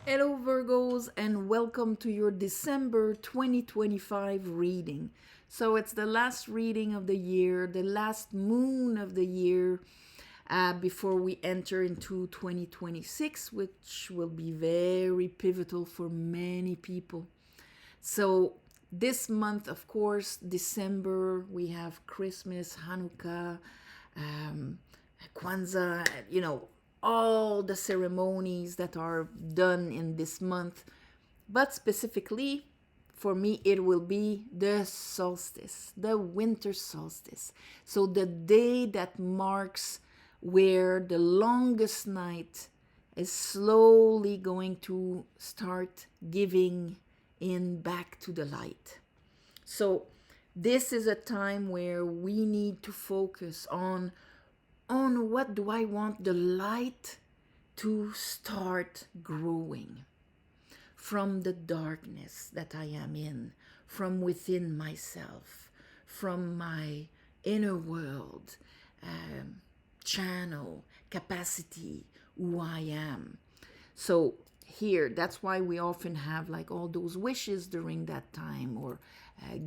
Hello, Virgos, and welcome to your December 2025 reading. So, it's the last reading of the year, the last moon of the year, before we enter into 2026, which will be very pivotal for many people. So, this month, of course, December, we have Christmas, Hanukkah, um, Kwanzaa, all the ceremonies that are done in this month. But specifically, for me, it will be the solstice, the winter solstice. So, the day that marks where the longest night is slowly going to start giving in back to the light. So this is a time where we need to focus on what do I want the light to start growing from the darkness that I am in, from within myself, from my inner world, channel, capacity, who I am. So here, that's why we often have like all those wishes during that time, or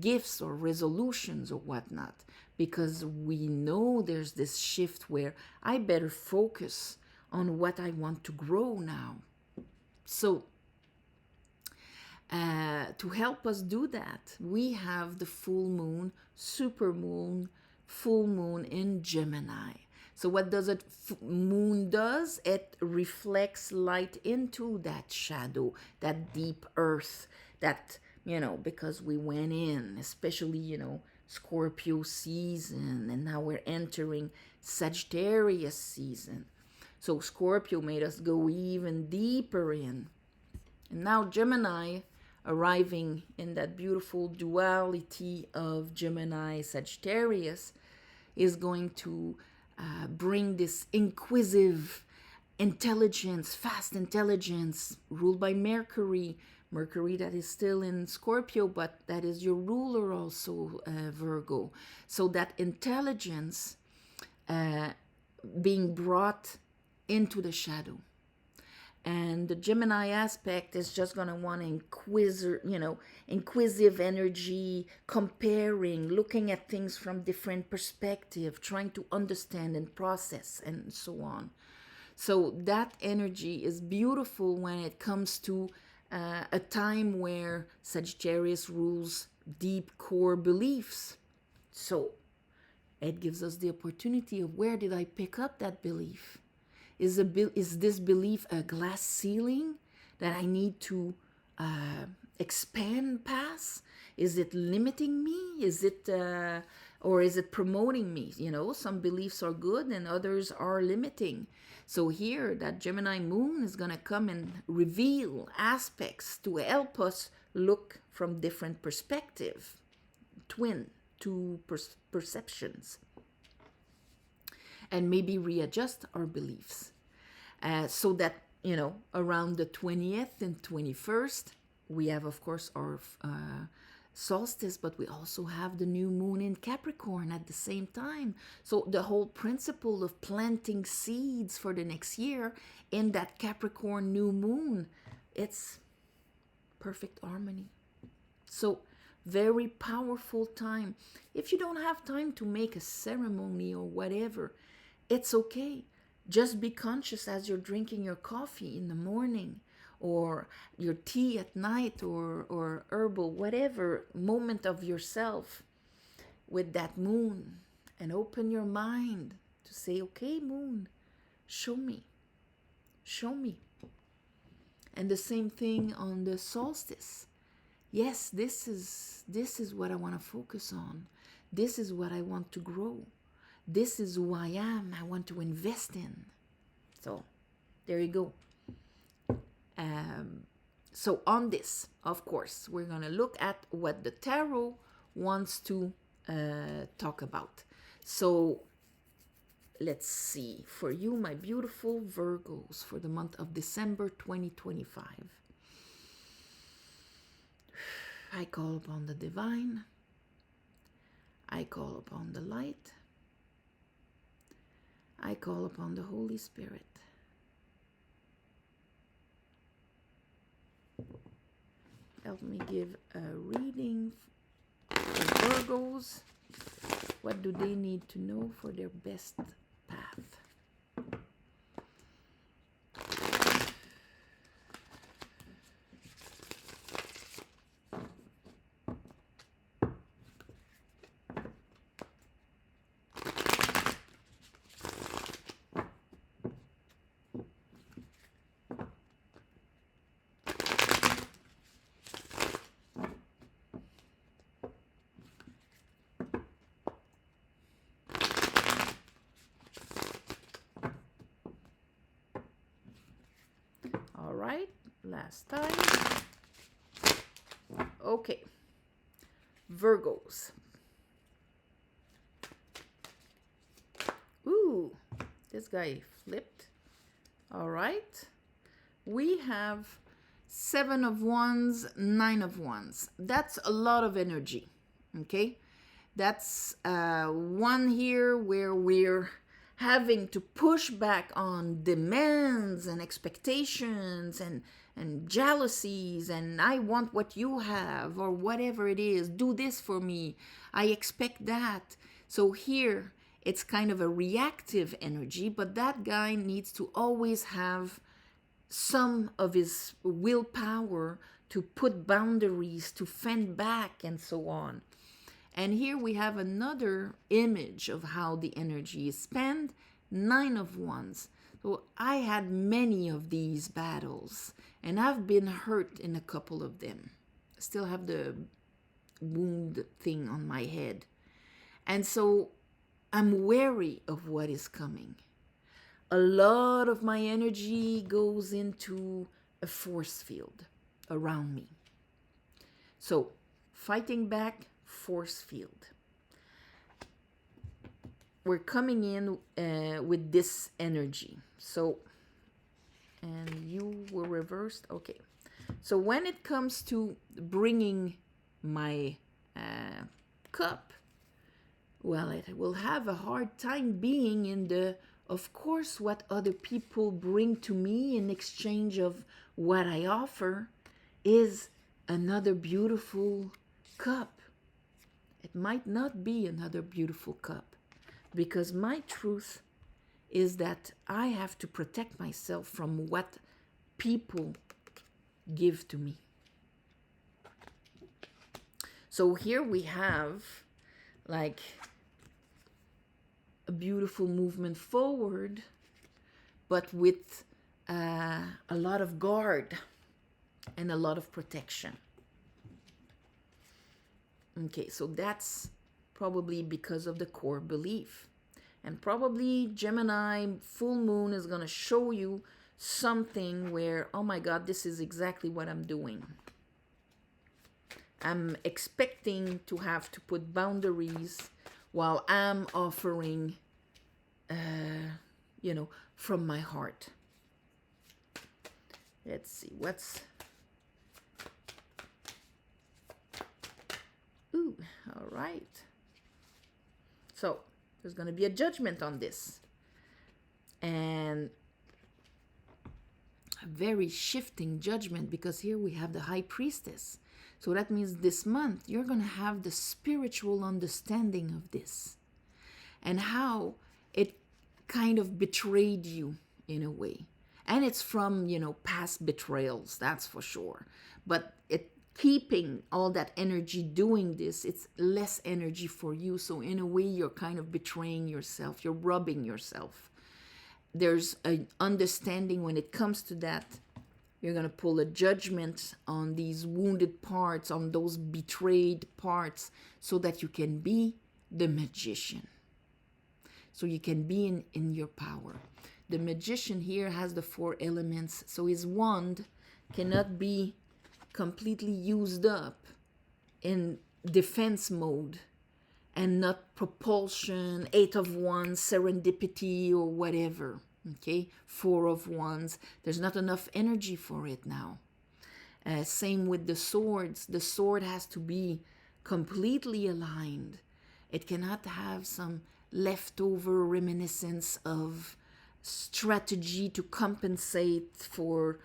gifts or resolutions or whatnot, because we know there's this shift where I better focus on what I want to grow now. So to help us do that, we have the full moon, super moon, full moon in Gemini. So what does it moon does? It reflects light into that shadow, that deep earth, that, because we went in, especially, Scorpio season, and now we're entering Sagittarius season. So Scorpio made us go even deeper in. And now Gemini, arriving in that beautiful duality of Gemini Sagittarius, is going to bring this inquisitive intelligence, fast intelligence, ruled by Mercury. Mercury that is still in Scorpio, but that is your ruler also, Virgo. So that intelligence being brought into the shadow. And the Gemini aspect is just going to want inquisitive energy, comparing, looking at things from different perspective, trying to understand and process, and so on. So that energy is beautiful when it comes to a time where Sagittarius rules deep core beliefs. So it gives us the opportunity of, where did I pick up that belief? Is this belief a glass ceiling that I need to expand past? Is it limiting me? Or is it promoting me? Some beliefs are good and others are limiting. So here, that Gemini moon is going to come and reveal aspects to help us look from different perspective, two perceptions, and maybe readjust our beliefs. So that, around the 20th and 21st, we have, of course, our solstice, but we also have the new moon in Capricorn at the same time. So the whole principle of planting seeds for the next year in that Capricorn new moon, it's perfect harmony. So very powerful time. If you don't have time to make a ceremony or whatever, it's okay. Just be conscious as you're drinking your coffee in the morning, or your tea at night, or herbal, whatever moment of yourself with that moon, and open your mind to say, okay, moon, show me. And the same thing on the solstice. Yes, this is what I want to focus on. This is what I want to grow. This is who I am. I want to invest in. So there you go. So on this, of course, we're going to look at what the tarot wants to talk about. So let's see. For you, my beautiful Virgos, for the month of December 2025. I call upon the divine. I call upon the light. I call upon the Holy Spirit. help me give a reading for Virgos. What do they need to know for their best path? All right, last time. Okay, Virgos. Ooh, this guy flipped. All right, we have 7 of Wands, 9 of Wands. That's a lot of energy, okay? That's one here where we're having to push back on demands and expectations and jealousies and I want what you have or whatever it is. Do this for me. I expect that. So here it's kind of a reactive energy, but that guy needs to always have some of his willpower to put boundaries, to fend back and so on. And here we have another image of how the energy is spent, 9 of Wands. So I had many of these battles, and I've been hurt in a couple of them. I still have the wound thing on my head. And so I'm wary of what is coming. A lot of my energy goes into a force field around me. So fighting back, force field. We're coming in with this energy. So, and you were reversed. Okay. So when it comes to bringing my cup, well, it will have a hard time being in the, of course, what other people bring to me in exchange of what I offer is another beautiful cup. It might not be another beautiful cup because my truth is that I have to protect myself from what people give to me. So here we have like a beautiful movement forward, but with a lot of guard and a lot of protection. Okay, so that's probably because of the core belief. And probably Gemini full moon is going to show you something where, oh my God, this is exactly what I'm doing. I'm expecting to have to put boundaries while I'm offering, from my heart. Let's see, what's... Ooh, all right. So there's going to be a judgment on this. And a very shifting judgment because here we have the High Priestess. So that means this month you're going to have the spiritual understanding of this and how it kind of betrayed you in a way. And it's from, past betrayals, that's for sure. But keeping all that energy doing this, it's less energy for you. So in a way, you're kind of betraying yourself. You're robbing yourself. There's an understanding when it comes to that. You're going to pull a judgment on these wounded parts, on those betrayed parts, so that you can be the magician. So you can be in your power. The magician here has the 4 elements. So his wand cannot be completely used up in defense mode and not propulsion, 8 of Wands, serendipity or whatever. Okay, 4 of Wands. There's not enough energy for it now. Same with the swords. The sword has to be completely aligned. It cannot have some leftover reminiscence of strategy to compensate for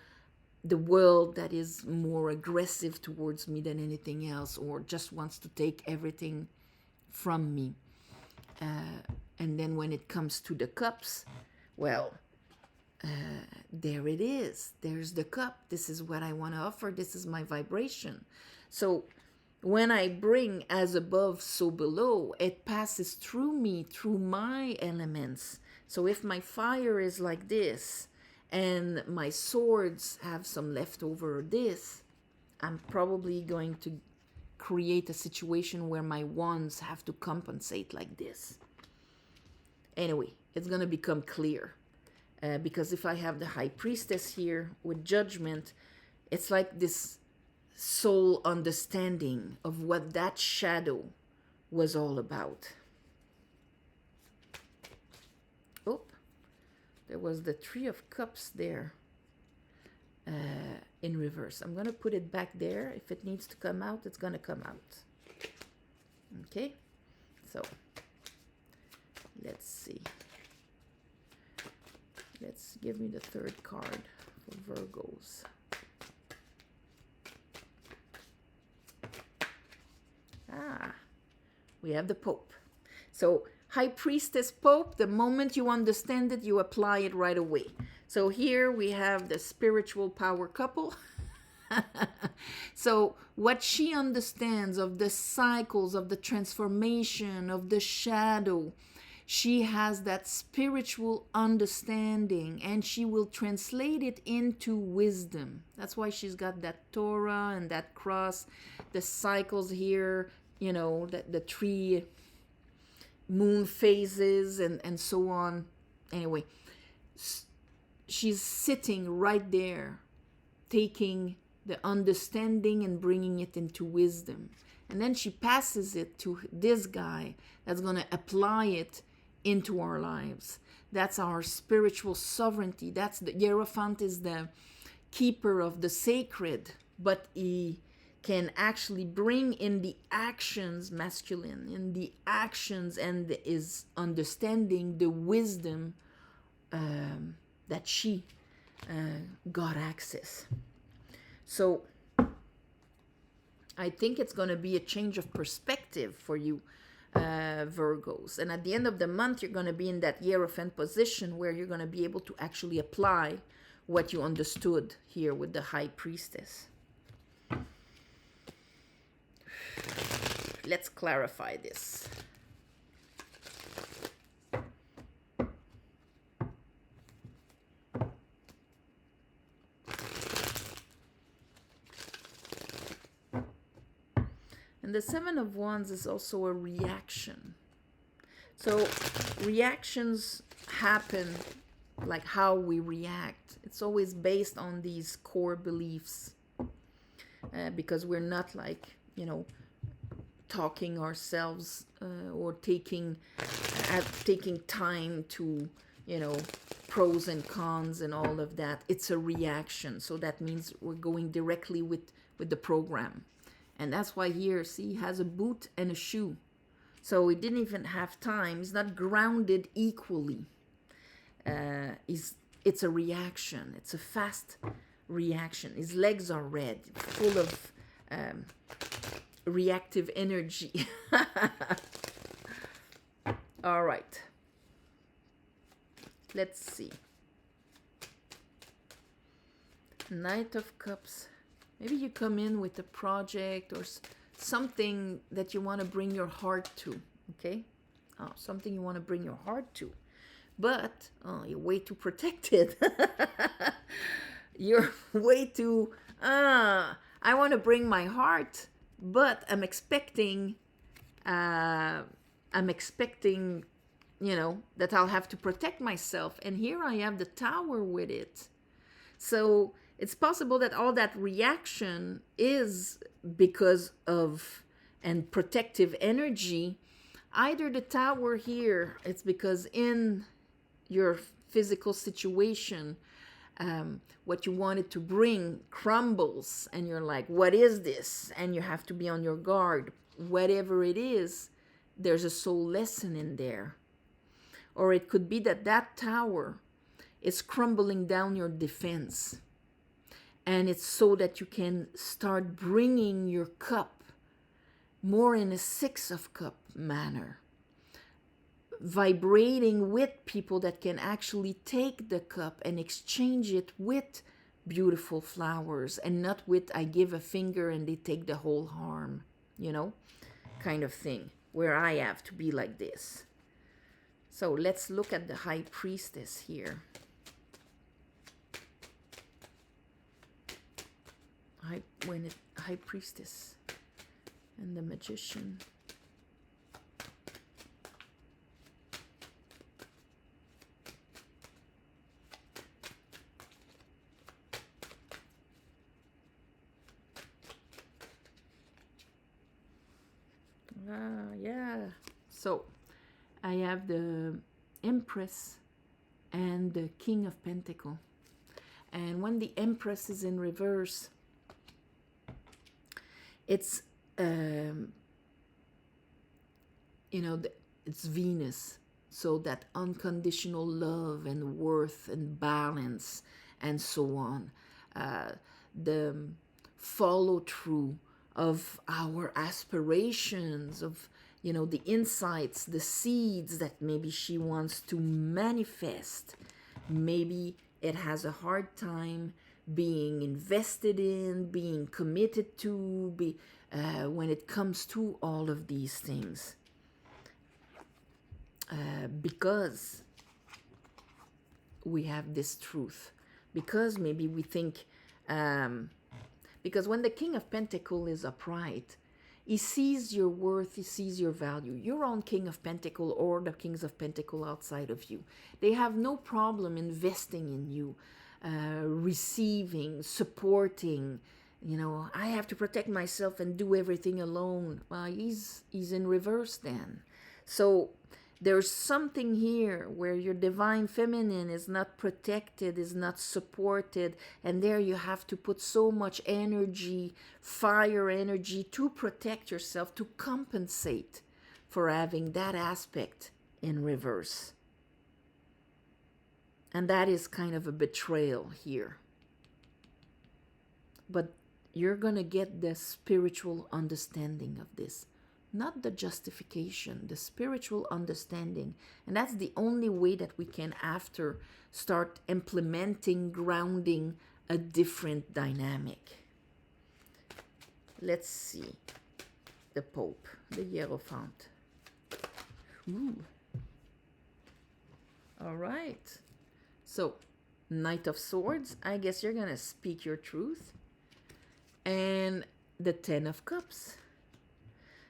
the world that is more aggressive towards me than anything else, or just wants to take everything from me. And then when it comes to the cups, well, there it is. There's the cup. This is what I want to offer. This is my vibration. So when I bring as above, so below, it passes through me, through my elements. So if my fire is like this, and my swords have some leftover this, I'm probably going to create a situation where my wands have to compensate like this. Anyway, it's going to become clear. Because if I have the High Priestess here with Judgment, it's like this soul understanding of what that shadow was all about. Oh, there was the Three of Cups there in reverse. I'm going to put it back there. If it needs to come out, it's going to come out. Okay, so let's see. Let's give me the third card for Virgos. We have the Pope. So High Priestess, Pope, the moment you understand it, you apply it right away. So here we have the spiritual power couple. So what she understands of the cycles, of the transformation, of the shadow, she has that spiritual understanding, and she will translate it into wisdom. That's why she's got that Torah and that cross, the cycles here, you know, the three moon phases and so on. Anyway, she's sitting right there, taking the understanding and bringing it into wisdom. And then she passes it to this guy that's going to apply it into our lives. That's our spiritual sovereignty. That's the Hierophant is the keeper of the sacred, but he can actually bring in the actions, masculine, in the actions and is understanding the wisdom that she got access. So I think it's going to be a change of perspective for you, Virgos. And at the end of the month, you're going to be in that Hierophant position where you're going to be able to actually apply what you understood here with the High Priestess. Let's clarify this. And the Seven of Wands is also a reaction. So reactions happen like how we react. It's always based on these core beliefs because we're not like, you know, talking ourselves or taking time to, you know, pros and cons and all of that. It's a reaction. So that means we're going directly with the program. And that's why here, see, he has a boot and a shoe. So he didn't even have time. He's not grounded equally. It's a reaction. It's a fast reaction. His legs are red, full of reactive energy. All right. Let's see. Knight of Cups. Maybe you come in with a project or something that you want to bring your heart to, okay? Something you want to bring your heart to. But you're way too protected. You're way too, I want to bring my heart, but I'm expecting, you know, that I'll have to protect myself. And here I have the Tower with it. So it's possible that all that reaction is because of and protective energy. Either the Tower here, it's because in your physical situation, what you wanted to bring crumbles and you're like, what is this? And you have to be on your guard. Whatever it is, there's a soul lesson in there. Or it could be that that Tower is crumbling down your defense. And it's so that you can start bringing your cup more in a Six of Cup manner, vibrating with people that can actually take the cup and exchange it with beautiful flowers, and not with I give a finger and they take the whole arm, kind of thing, where I have to be like this. So let's look at the High Priestess here. High Priestess and the Magician. Yeah. So I have the Empress and the King of Pentacles. And when the Empress is in reverse, it's it's Venus. So that unconditional love and worth and balance and so on. The follow through of our aspirations, of the insights, the seeds that maybe she wants to manifest. Maybe it has a hard time being invested in, being committed to, when it comes to all of these things. Because we have this truth. Because maybe we think, because when the King of Pentacles is upright, he sees your worth, he sees your value. Your own King of Pentacles or the Kings of Pentacles outside of you, they have no problem investing in you, receiving, supporting. I have to protect myself and do everything alone. Well, he's in reverse then. So there's something here where your divine feminine is not protected, is not supported, and there you have to put so much energy, fire energy, to protect yourself, to compensate for having that aspect in reverse. And that is kind of a betrayal here. But you're going to get the spiritual understanding of this. Not the justification, the spiritual understanding. And that's the only way that we can after start implementing, grounding a different dynamic. Let's see. The Pope, the Hierophant. Ooh. All right. So, Knight of Swords, I guess you're going to speak your truth. And the Ten of Cups.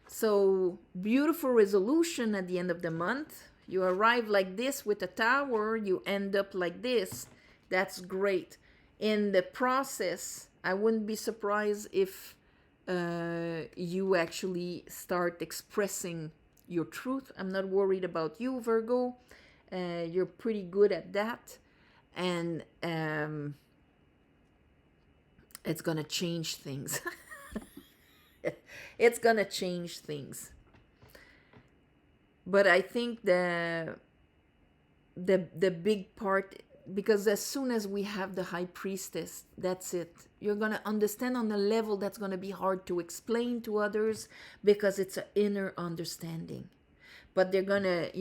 So, beautiful resolution at the end of the month. You arrive like this with a tower, you end up like this. That's great. In the process, I wouldn't be surprised if you actually start expressing your truth. I'm not worried about you, Virgo. You're pretty good at that. And it's going to change things. It's going to change things. But I think the big part, because as soon as we have the High Priestess, that's it. You're going to understand on a level that's going to be hard to explain to others, because it's an inner understanding. But they're going to,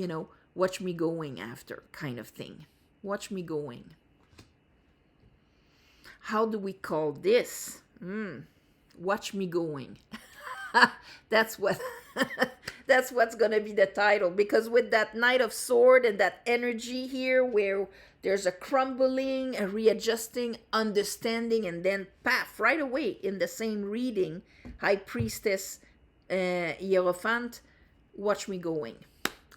watch me going after, kind of thing. Watch me going. How do we call this? Watch me going. That's what's going to be the title, because with that Knight of Sword and that energy here where there's a crumbling, a readjusting, understanding, and then paf, right away in the same reading, High Priestess, Hierophant, watch me going.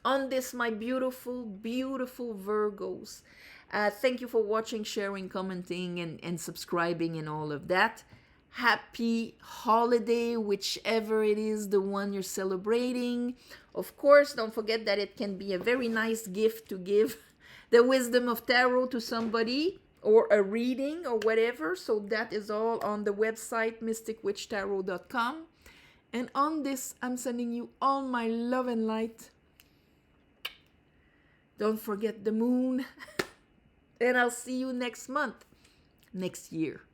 On this, my beautiful, beautiful Virgos. Thank you for watching, sharing, commenting, and subscribing and all of that. Happy holiday, whichever it is, the one you're celebrating. Of course, don't forget that it can be a very nice gift to give the wisdom of tarot to somebody, or a reading or whatever. So that is all on the website, mysticwitchtarot.com. And on this, I'm sending you all my love and light. Don't forget the moon. And I'll see you next month, next year.